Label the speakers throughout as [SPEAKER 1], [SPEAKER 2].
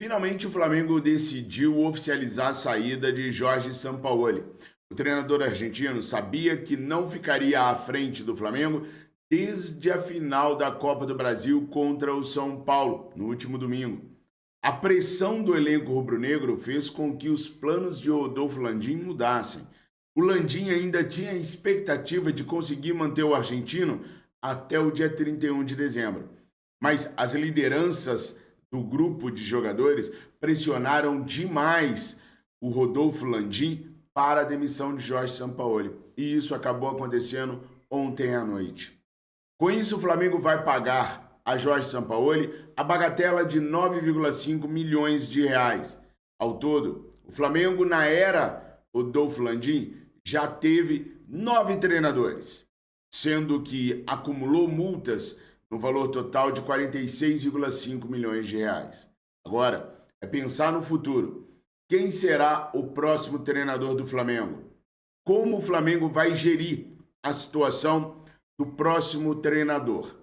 [SPEAKER 1] Finalmente, o Flamengo decidiu oficializar a saída de Jorge Sampaoli. O treinador argentino sabia que não ficaria à frente do Flamengo desde a final da Copa do Brasil contra o São Paulo, no último domingo. A pressão do elenco rubro-negro fez com que os planos de Rodolfo Landim mudassem. O Landim ainda tinha a expectativa de conseguir manter o argentino até o dia 31 de dezembro. Mas as lideranças do grupo de jogadores pressionaram demais o Rodolfo Landim para a demissão de Jorge Sampaoli. E isso acabou acontecendo ontem à noite. Com isso, o Flamengo vai pagar a Jorge Sampaoli a bagatela de 9,5 milhões de reais. Ao todo, o Flamengo, na era Rodolfo Landim, já teve 9 treinadores, sendo que acumulou multas no valor total de 46,5 milhões de reais. Agora, é pensar no futuro. Quem será o próximo treinador do Flamengo? Como o Flamengo vai gerir a situação do próximo treinador?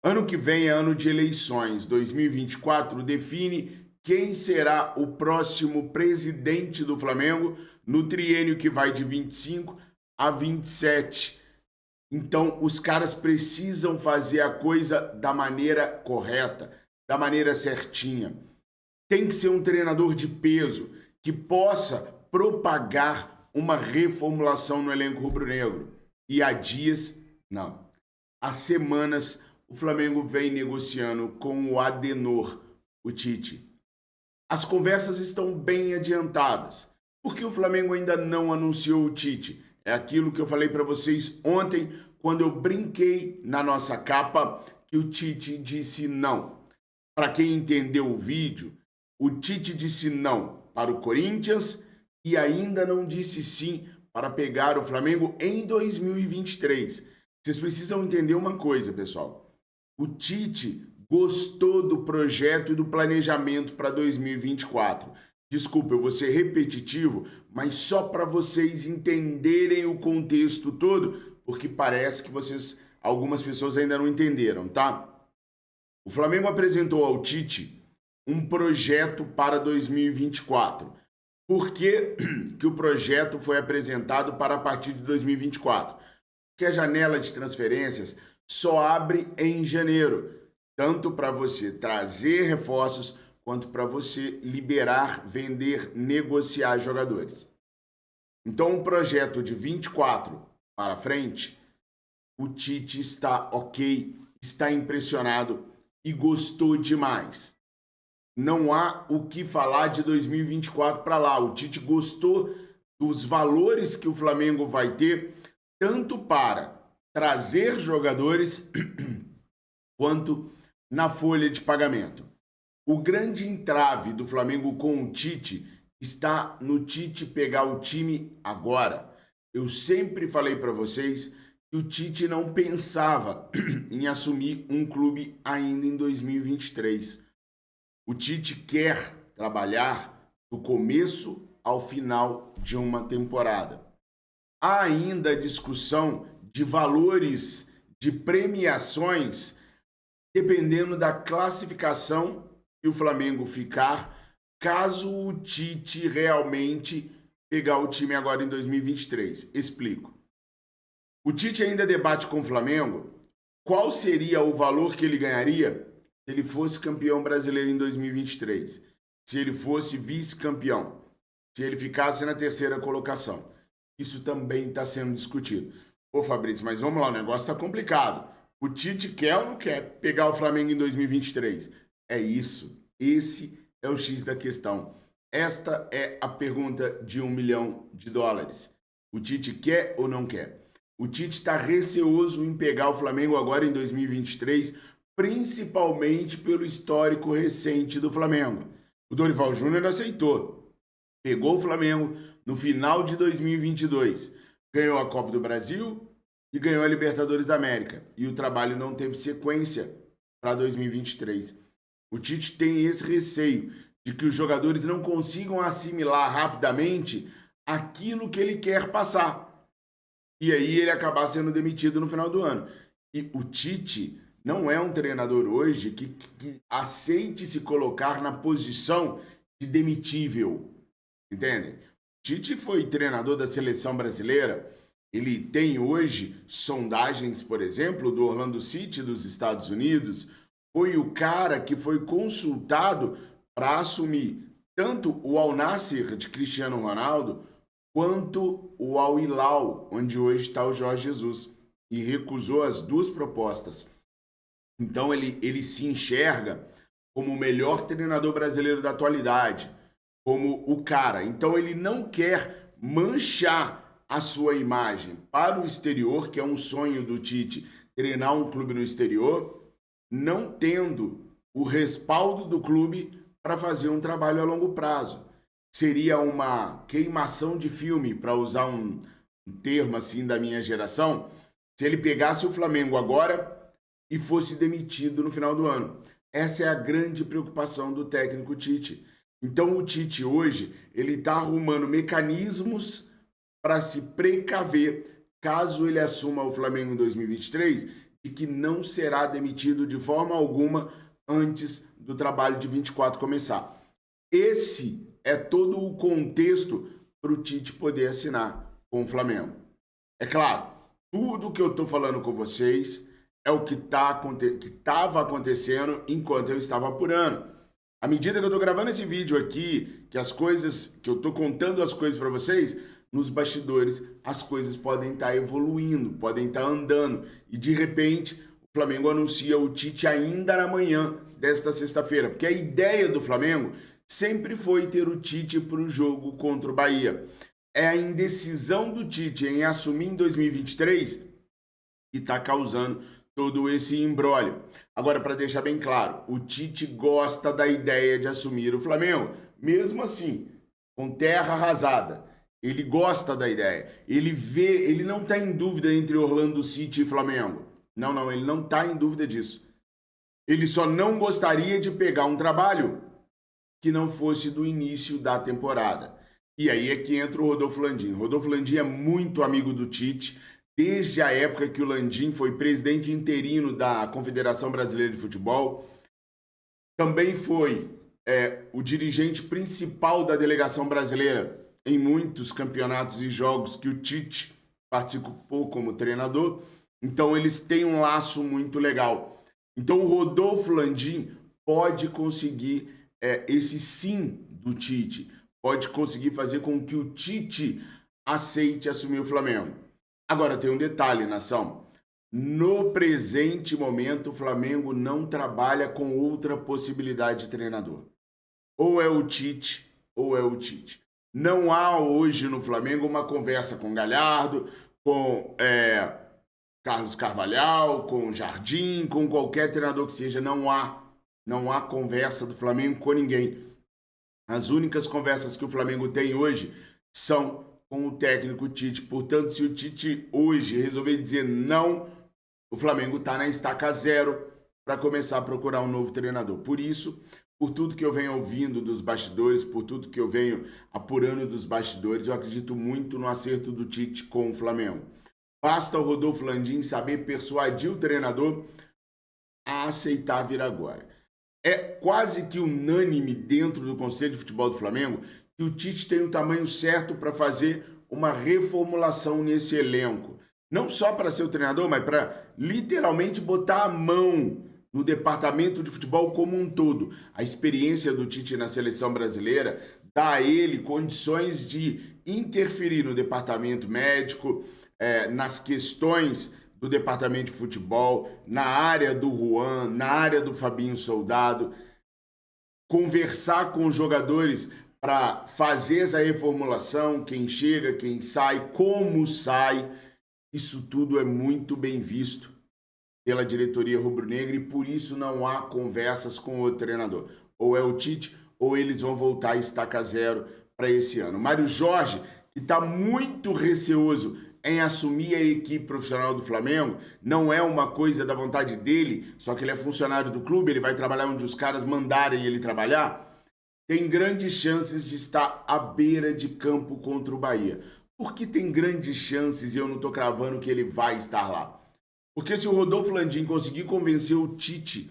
[SPEAKER 1] Ano que vem é ano de eleições. 2024 define quem será o próximo presidente do Flamengo no triênio que vai de 25 a 27. Então, os caras precisam fazer a coisa da maneira correta, da maneira certinha. Tem que ser um treinador de peso que possa propagar uma reformulação no elenco rubro-negro. E há dias, não, há semanas, o Flamengo vem negociando com o Adenor, o Tite. As conversas estão bem adiantadas, porque o Flamengo ainda não anunciou o Tite. É aquilo que eu falei para vocês ontem, quando eu brinquei na nossa capa, que o Tite disse não. Para quem entendeu o vídeo, o Tite disse não para o Corinthians e ainda não disse sim para pegar o Flamengo em 2023. Vocês precisam entender uma coisa, pessoal. O Tite gostou do projeto e do planejamento para 2024. Desculpa, eu vou ser repetitivo, mas só para vocês entenderem o contexto todo, porque parece que algumas pessoas ainda não entenderam, tá? O Flamengo apresentou ao Tite um projeto para 2024. Por que o projeto foi apresentado para a partir de 2024? Porque a janela de transferências só abre em janeiro, tanto para você trazer reforços, quanto para você liberar, vender, negociar jogadores. Então, o projeto de 24 para frente, o Tite está ok, está impressionado e gostou demais. Não há o que falar de 2024 para lá. O Tite gostou dos valores que o Flamengo vai ter, tanto para trazer jogadores, quanto na folha de pagamento. O grande entrave do Flamengo com o Tite está no Tite pegar o time agora. Eu sempre falei para vocês que o Tite não pensava em assumir um clube ainda em 2023. O Tite quer trabalhar do começo ao final de uma temporada. Há ainda discussão de valores de premiações dependendo da classificação que o Flamengo ficar, caso o Tite realmente pegar o time agora em 2023. Explico. O Tite ainda debate com o Flamengo qual seria o valor que ele ganharia se ele fosse campeão brasileiro em 2023, se ele fosse vice-campeão, se ele ficasse na terceira colocação. Isso também está sendo discutido. Ô Fabrício, mas vamos lá, o negócio está complicado. O Tite quer ou não quer pegar o Flamengo em 2023? É isso. Esse é o X da questão. Esta é a pergunta de $1 milhão. O Tite quer ou não quer? O Tite está receoso em pegar o Flamengo agora em 2023, principalmente pelo histórico recente do Flamengo. O Dorival Júnior aceitou. Pegou o Flamengo no final de 2022. Ganhou a Copa do Brasil e ganhou a Libertadores da América. E o trabalho não teve sequência para 2023. O Tite tem esse receio de que os jogadores não consigam assimilar rapidamente aquilo que ele quer passar. E aí ele acabar sendo demitido no final do ano. E o Tite não é um treinador hoje que aceite se colocar na posição de demitível, entende? Tite foi treinador da seleção brasileira. Ele tem hoje sondagens, por exemplo, do Orlando City dos Estados Unidos. Foi o cara que foi consultado para assumir tanto o Al Nassr de Cristiano Ronaldo quanto o Al Hilal, onde hoje está o Jorge Jesus, e recusou as duas propostas. Então ele se enxerga como o melhor treinador brasileiro da atualidade, como o cara. Então ele não quer manchar a sua imagem para o exterior, que é um sonho do Tite, treinar um clube no exterior, não tendo o respaldo do clube para fazer um trabalho a longo prazo. Seria uma queimação de filme, para usar um termo assim da minha geração, se ele pegasse o Flamengo agora e fosse demitido no final do ano. Essa é a grande preocupação do técnico Tite. Então o Tite hoje, ele está arrumando mecanismos para se precaver, caso ele assuma o Flamengo em 2023, de que não será demitido de forma alguma antes do trabalho de 24 começar. Esse é todo o contexto para o Tite poder assinar com o Flamengo. É claro, tudo que eu estou falando com vocês é o que estava acontecendo enquanto eu estava apurando. À medida que eu estou gravando esse vídeo aqui, que eu estou contando as coisas para vocês, nos bastidores as coisas podem estar evoluindo, podem estar andando. E de repente o Flamengo anuncia o Tite ainda na manhã desta sexta-feira. Porque a ideia do Flamengo sempre foi ter o Tite para o jogo contra o Bahia. É a indecisão do Tite em assumir em 2023 que está causando todo esse imbróglio. Agora, para deixar bem claro, o Tite gosta da ideia de assumir o Flamengo, mesmo assim, com terra arrasada. Ele gosta da ideia. Ele não está em dúvida entre Orlando City e Flamengo. Não, ele não está em dúvida disso. Ele só não gostaria de pegar um trabalho que não fosse do início da temporada. E aí é que entra o Rodolfo Landim. Rodolfo Landim é muito amigo do Tite, desde a época que o Landim foi presidente interino da Confederação Brasileira de Futebol. Também foi o dirigente principal da delegação brasileira em muitos campeonatos e jogos que o Tite participou como treinador. Então eles têm um laço muito legal. Então o Rodolfo Landim pode conseguir esse sim do Tite, pode conseguir fazer com que o Tite aceite assumir o Flamengo. Agora tem um detalhe, nação. No presente momento, o Flamengo não trabalha com outra possibilidade de treinador. Ou é o Tite, ou é o Tite. Não há hoje no Flamengo uma conversa com Galhardo, com Carlos Carvalhal, com Jardim, com qualquer treinador que seja. Não há conversa do Flamengo com ninguém. As únicas conversas que o Flamengo tem hoje são com o técnico Tite. Portanto, se o Tite hoje resolver dizer não, o Flamengo está na estaca zero para começar a procurar um novo treinador. Por isso, por tudo que eu venho ouvindo dos bastidores, por tudo que eu venho apurando dos bastidores, eu acredito muito no acerto do Tite com o Flamengo. Basta o Rodolfo Landim saber persuadir o treinador a aceitar vir agora. É quase que unânime dentro do Conselho de Futebol do Flamengo que o Tite tem o tamanho certo para fazer uma reformulação nesse elenco. Não só para ser o treinador, mas para literalmente botar a mão no departamento de futebol como um todo. A experiência do Tite na seleção brasileira dá a ele condições de interferir no departamento médico, nas questões do departamento de futebol, na área do Juan, na área do Fabinho Soldado, conversar com os jogadores para fazer essa reformulação, quem chega, quem sai, como sai. Isso tudo é muito bem visto pela diretoria rubro-negra e por isso não há conversas com o treinador. Ou é o Tite, ou eles vão voltar a estaca zero para esse ano. Mário Jorge, que está muito receoso em assumir a equipe profissional do Flamengo, não é uma coisa da vontade dele, só que ele é funcionário do clube, ele vai trabalhar onde os caras mandarem ele trabalhar, tem grandes chances de estar à beira de campo contra o Bahia. Por que tem grandes chances e eu não estou cravando que ele vai estar lá? Porque se o Rodolfo Landim conseguir convencer o Tite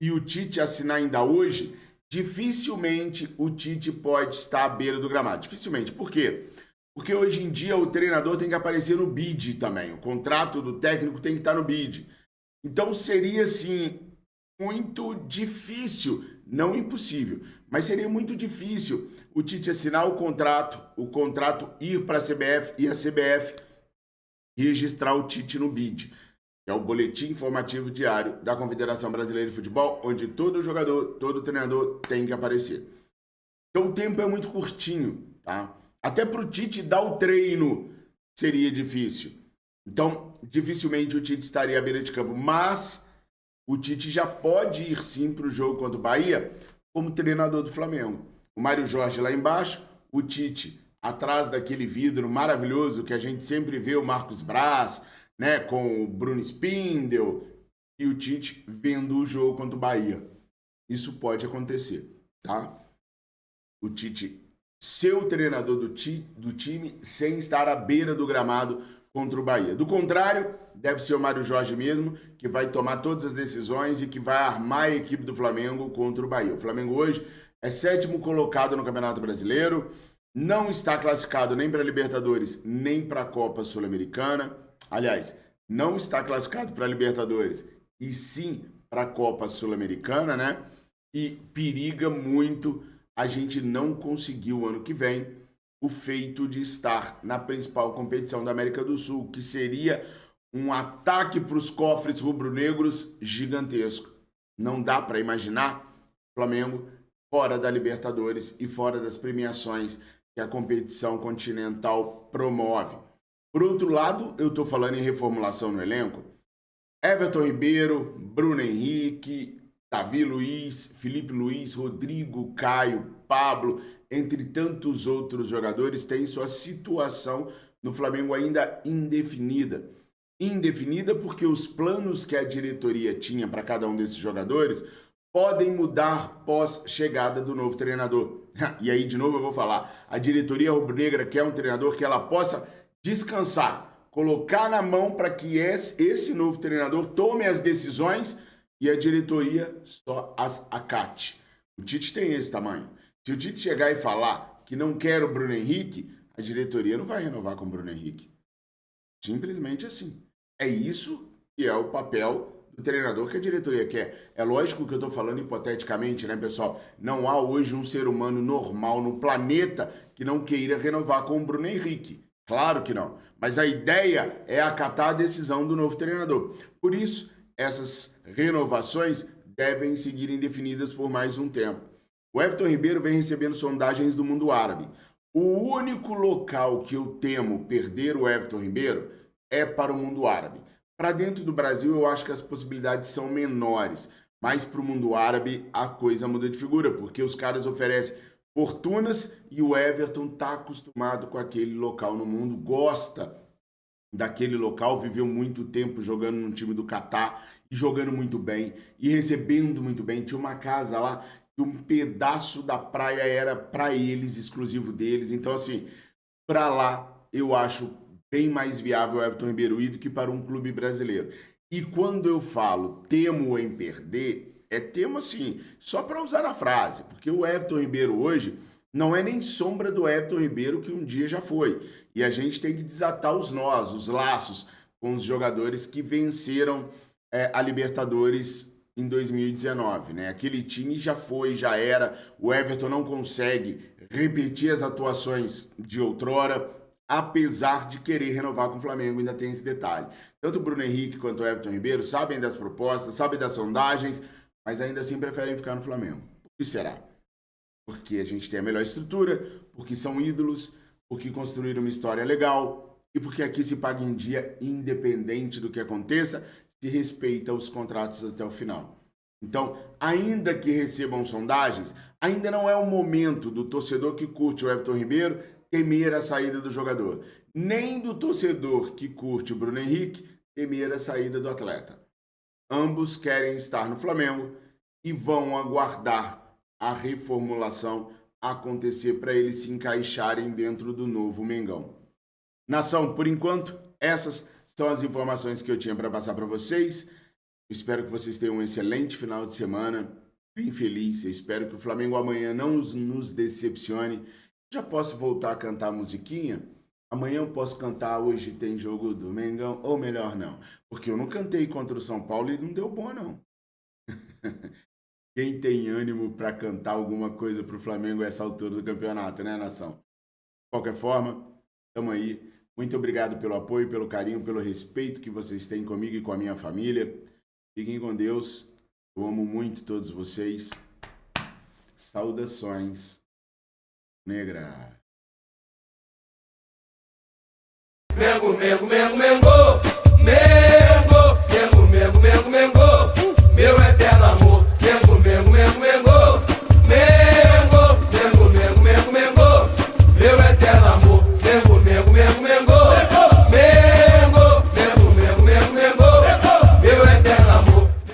[SPEAKER 1] e o Tite assinar ainda hoje, dificilmente o Tite pode estar à beira do gramado. Dificilmente. Por quê? Porque hoje em dia o treinador tem que aparecer no bid também. O contrato do técnico tem que estar no bid. Então seria, assim, muito difícil, não impossível, mas seria muito difícil o Tite assinar o contrato ir para a CBF e a CBF registrar o Tite no BID, que é o Boletim Informativo Diário da Confederação Brasileira de Futebol, onde todo jogador, todo treinador tem que aparecer. Então o tempo é muito curtinho, tá? Até para o Tite dar o treino seria difícil. Então, dificilmente o Tite estaria à beira de campo, mas o Tite já pode ir sim para o jogo contra o Bahia como treinador do Flamengo. O Mário Jorge lá embaixo, o Tite atrás daquele vidro maravilhoso que a gente sempre vê o Marcos Braz, né, com o Bruno Spindel, e o Tite vendo o jogo contra o Bahia. Isso pode acontecer, tá? O Tite ser o treinador do time sem estar à beira do gramado contra o Bahia. Do contrário, deve ser o Mário Jorge mesmo, que vai tomar todas as decisões e que vai armar a equipe do Flamengo contra o Bahia. O Flamengo hoje é 7º colocado no Campeonato Brasileiro, não está classificado nem para a Libertadores, nem para a Copa Sul-Americana. Aliás, não está classificado para a Libertadores e sim para a Copa Sul-Americana, né? E periga muito a gente não conseguir o ano que vem o feito de estar na principal competição da América do Sul, que seria um ataque para os cofres rubro-negros gigantesco. Não dá para imaginar o Flamengo fora da Libertadores e fora das premiações que a competição continental promove. Por outro lado, eu estou falando em reformulação no elenco. Everton Ribeiro, Bruno Henrique, Davi Luiz, Felipe Luiz, Rodrigo, Caio, Pablo, entre tantos outros jogadores, têm sua situação no Flamengo ainda indefinida. Indefinida porque os planos que a diretoria tinha para cada um desses jogadores podem mudar pós chegada do novo treinador. E aí, de novo, eu vou falar. A diretoria rubro-negra quer um treinador que ela possa descansar, colocar na mão para que esse novo treinador tome as decisões e a diretoria só as acate. O Tite tem esse tamanho. Se o Tite chegar e falar que não quer o Bruno Henrique, a diretoria não vai renovar com o Bruno Henrique. Simplesmente assim. É isso que é o papel do treinador que a diretoria quer. É lógico que eu estou falando hipoteticamente, né, pessoal? Não há hoje um ser humano normal no planeta que não queira renovar com o Bruno Henrique. Claro que não. Mas a ideia é acatar a decisão do novo treinador. Por isso, essas renovações devem seguir indefinidas por mais um tempo. O Everton Ribeiro vem recebendo sondagens do mundo árabe. O único local que eu temo perder o Everton Ribeiro é para o mundo árabe. Para dentro do Brasil, eu acho que as possibilidades são menores, mas para o mundo árabe a coisa muda de figura, porque os caras oferecem fortunas e o Everton está acostumado com aquele local no mundo, gosta daquele local, viveu muito tempo jogando no time do Catar e jogando muito bem e recebendo muito bem. Tinha uma casa lá que um pedaço da praia era para eles, exclusivo deles. Então, assim, para lá eu acho bem mais viável o Everton Ribeiro ir do que para um clube brasileiro. E quando eu falo temo em perder, é temo assim, só para usar na frase, porque o Everton Ribeiro hoje não é nem sombra do Everton Ribeiro que um dia já foi. E a gente tem que desatar os nós, os laços com os jogadores que venceram a Libertadores em 2019, né? Aquele time já foi, já era. O Everton não consegue repetir as atuações de outrora, apesar de querer renovar com o Flamengo, ainda tem esse detalhe. Tanto o Bruno Henrique quanto o Everton Ribeiro sabem das propostas, sabem das sondagens, mas ainda assim preferem ficar no Flamengo. Por que será? Porque a gente tem a melhor estrutura, porque são ídolos, porque construíram uma história legal e porque aqui se paga em dia, independente do que aconteça, se respeita os contratos até o final. Então, ainda que recebam sondagens, ainda não é o momento do torcedor que curte o Everton Ribeiro temer a saída do jogador, nem do torcedor que curte o Bruno Henrique temer a saída do atleta. Ambos querem estar no Flamengo e vão aguardar a reformulação acontecer para eles se encaixarem dentro do novo Mengão. Nação, por enquanto, essas são as informações que eu tinha para passar para vocês. Espero que vocês tenham um excelente final de semana, bem feliz. Eu espero que o Flamengo amanhã não nos decepcione. Já posso voltar a cantar a musiquinha? Amanhã eu posso cantar Hoje Tem Jogo do Mengão, ou melhor não, porque eu não cantei contra o São Paulo e não deu bom não. Quem tem ânimo para cantar alguma coisa para o Flamengo a essa altura do campeonato, né, nação? De qualquer forma, estamos aí. Muito obrigado pelo apoio, pelo carinho, pelo respeito que vocês têm comigo e com a minha família. Fiquem com Deus. Eu amo muito todos vocês. Saudações, negra.
[SPEAKER 2] Mengo, Mengo, Mengo, Mengo.